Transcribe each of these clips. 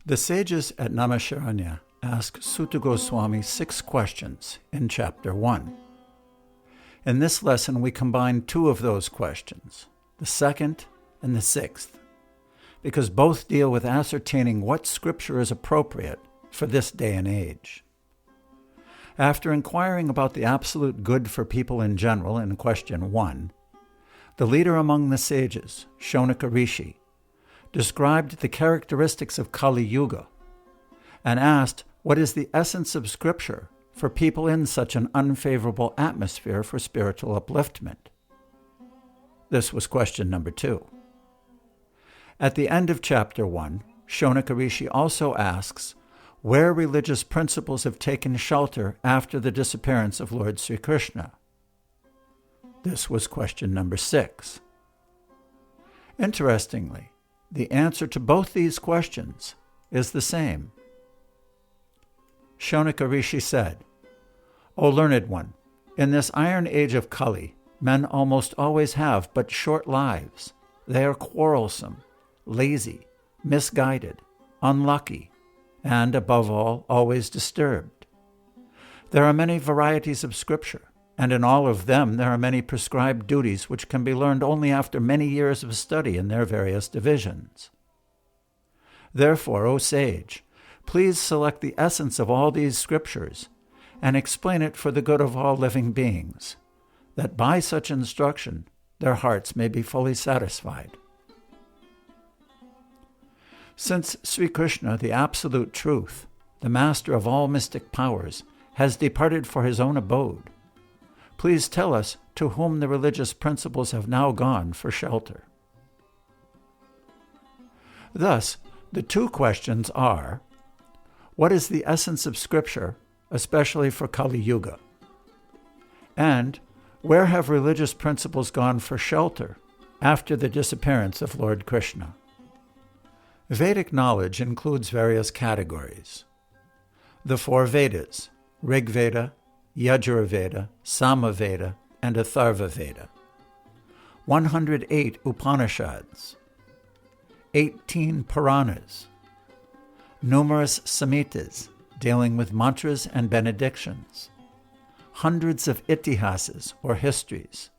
The sages at Naimisharanya ask Suta Goswami 6 questions in Chapter 1. In this lesson, we combine 2 of those questions, the 2nd and the 6th, because both deal with ascertaining what scripture is appropriate for this day and age. After inquiring about the absolute good for people in general in question 1, the leader among the sages, Shonaka Rishi, described the characteristics of Kali Yuga and asked what is the essence of Scripture for people in such an unfavorable atmosphere for spiritual upliftment. This was question number 2. At the end of Chapter 1, Shonaka Rishi also asks where religious principles have taken shelter after the disappearance of Lord Sri Krishna. This was question number 6. Interestingly, the answer to both these questions is the same. Shonaka Rishi said, "O learned one, in this iron age of Kali, men almost always have but short lives. They are quarrelsome, lazy, misguided, unlucky, and, above all, always disturbed. There are many varieties of scripture, and in all of them there are many prescribed duties which can be learned only after many years of study in their various divisions. Therefore, O sage, please select the essence of all these scriptures and explain it for the good of all living beings, that by such instruction their hearts may be fully satisfied." Since Sri Krishna, the absolute truth, the master of all mystic powers, has departed for his own abode, please tell us to whom the religious principles have now gone for shelter. Thus, the 2 questions are, what is the essence of Scripture, especially for Kali Yuga? And where have religious principles gone for shelter after the disappearance of Lord Krishna? Vedic knowledge includes various categories. The 4 Vedas, Rig Veda, Yajur Veda, Sama Veda, and Atharva Veda. 108 Upanishads. 18 Puranas. Numerous Samhitas dealing with mantras and benedictions. Hundreds of itihasas or histories.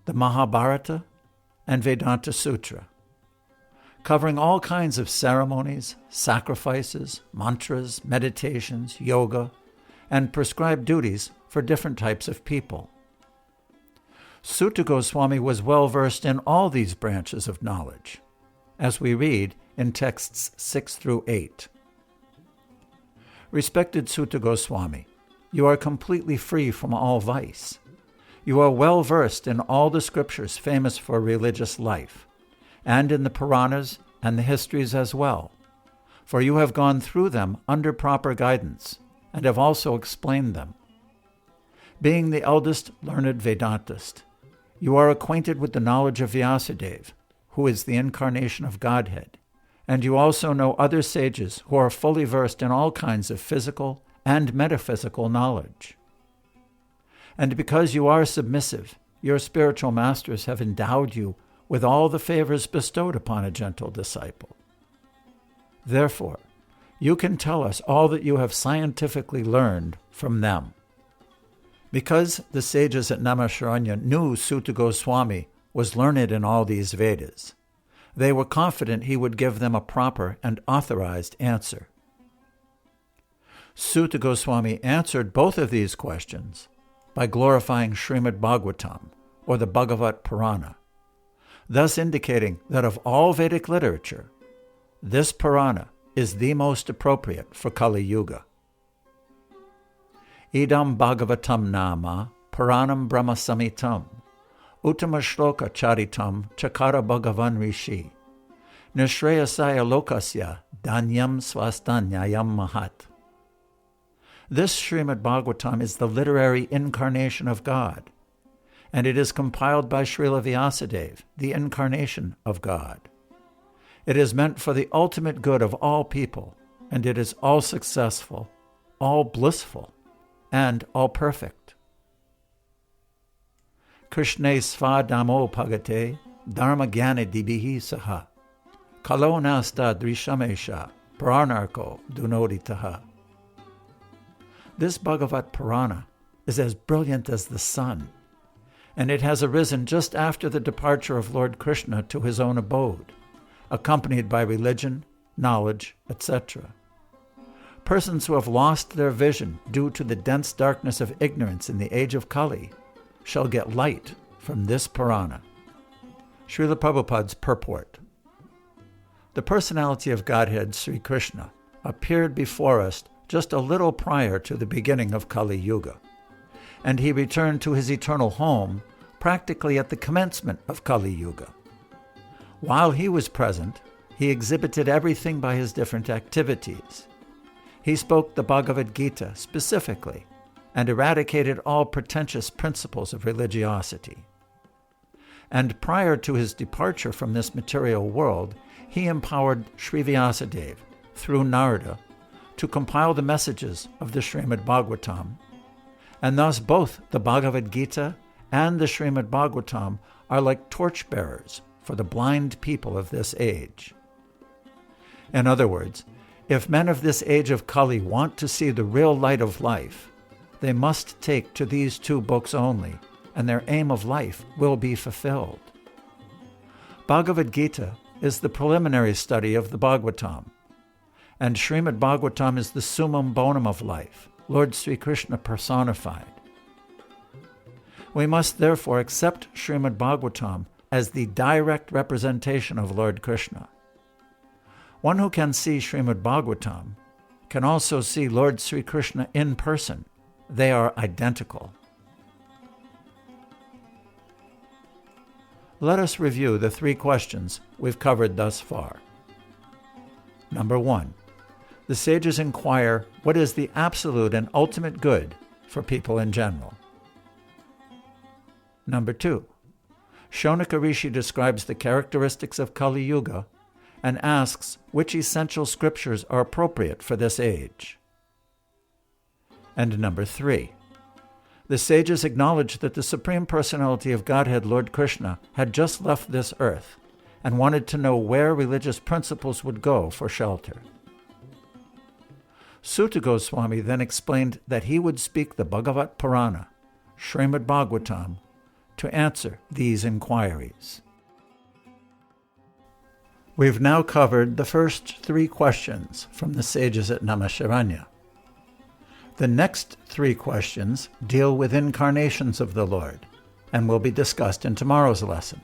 The Mahabharata and Vedanta Sutra, covering all kinds of ceremonies, sacrifices, mantras, meditations, yoga, and prescribed duties for different types of people. Suta Goswami was well versed in all these branches of knowledge, as we read in texts 6 through 8. Respected Suta Goswami, you are completely free from all vice. You are well versed in all the scriptures famous for religious life, and in the Puranas and the histories as well, for you have gone through them under proper guidance, and have also explained them. Being the eldest learned Vedantist, you are acquainted with the knowledge of Vyasadeva, who is the incarnation of Godhead, and you also know other sages who are fully versed in all kinds of physical and metaphysical knowledge. And because you are submissive, your spiritual masters have endowed you with all the favors bestowed upon a gentle disciple. Therefore, you can tell us all that you have scientifically learned from them. Because the sages at Naimisharanya knew Suta Goswami was learned in all these Vedas, they were confident he would give them a proper and authorized answer. Suta Goswami answered both of these questions by glorifying Srimad Bhagavatam, or the Bhagavat Purana, thus indicating that of all Vedic literature, this Purana is the most appropriate for Kali Yuga. Idam Bhagavatam Nama Puranam Brahma Samitam Uttama Shloka Charitam Chakara Bhagavan Rishi Nishreyasaya Lokasya Danyam Swastanyayam Mahat. This Srimad Bhagavatam is the literary incarnation of God, and it is compiled by Srila Vyasadeva, the incarnation of God. It is meant for the ultimate good of all people, and it is all successful, all blissful, and all perfect. Krishne svadamo pagate dharma gyana dibihi saha Kalo nasta drishamesha paranarko dunoditaha. This Bhagavat Purana is as brilliant as the sun, and it has arisen just after the departure of Lord Krishna to his own abode, accompanied by religion, knowledge, etc. Persons who have lost their vision due to the dense darkness of ignorance in the age of Kali shall get light from this Purana. Srila Prabhupada's purport. The personality of Godhead, Sri Krishna, appeared before us just a little prior to the beginning of Kali Yuga, and he returned to his eternal home practically at the commencement of Kali Yuga. While he was present, he exhibited everything by his different activities. He spoke the Bhagavad Gita specifically and eradicated all pretentious principles of religiosity. And prior to his departure from this material world, he empowered Sri Vyasadeva through Narada to compile the messages of the Srimad Bhagavatam, and thus both the Bhagavad Gita and the Srimad Bhagavatam are like torchbearers for the blind people of this age. In other words, if men of this age of Kali want to see the real light of life, they must take to these two books only, and their aim of life will be fulfilled. Bhagavad Gita is the preliminary study of the Bhagavatam, and Srimad Bhagavatam is the summum bonum of life, Lord Sri Krishna personified. We must therefore accept Srimad Bhagavatam as the direct representation of Lord Krishna. One who can see Srimad Bhagavatam can also see Lord Sri Krishna in person. They are identical. Let us review the 3 questions we've covered thus far. Number 1. The sages inquire, what is the absolute and ultimate good for people in general? Number 2. Shonaka Rishi describes the characteristics of Kali Yuga and asks which essential scriptures are appropriate for this age. And number 3. The sages acknowledge that the Supreme Personality of Godhead, Lord Krishna, had just left this earth and wanted to know where religious principles would go for shelter. Sutta Goswami then explained that he would speak the Bhagavat Purana, Srimad Bhagavatam, to answer these inquiries. We've now covered the first 3 questions from the sages at Namasharanya. The next 3 questions deal with incarnations of the Lord and will be discussed in tomorrow's lesson.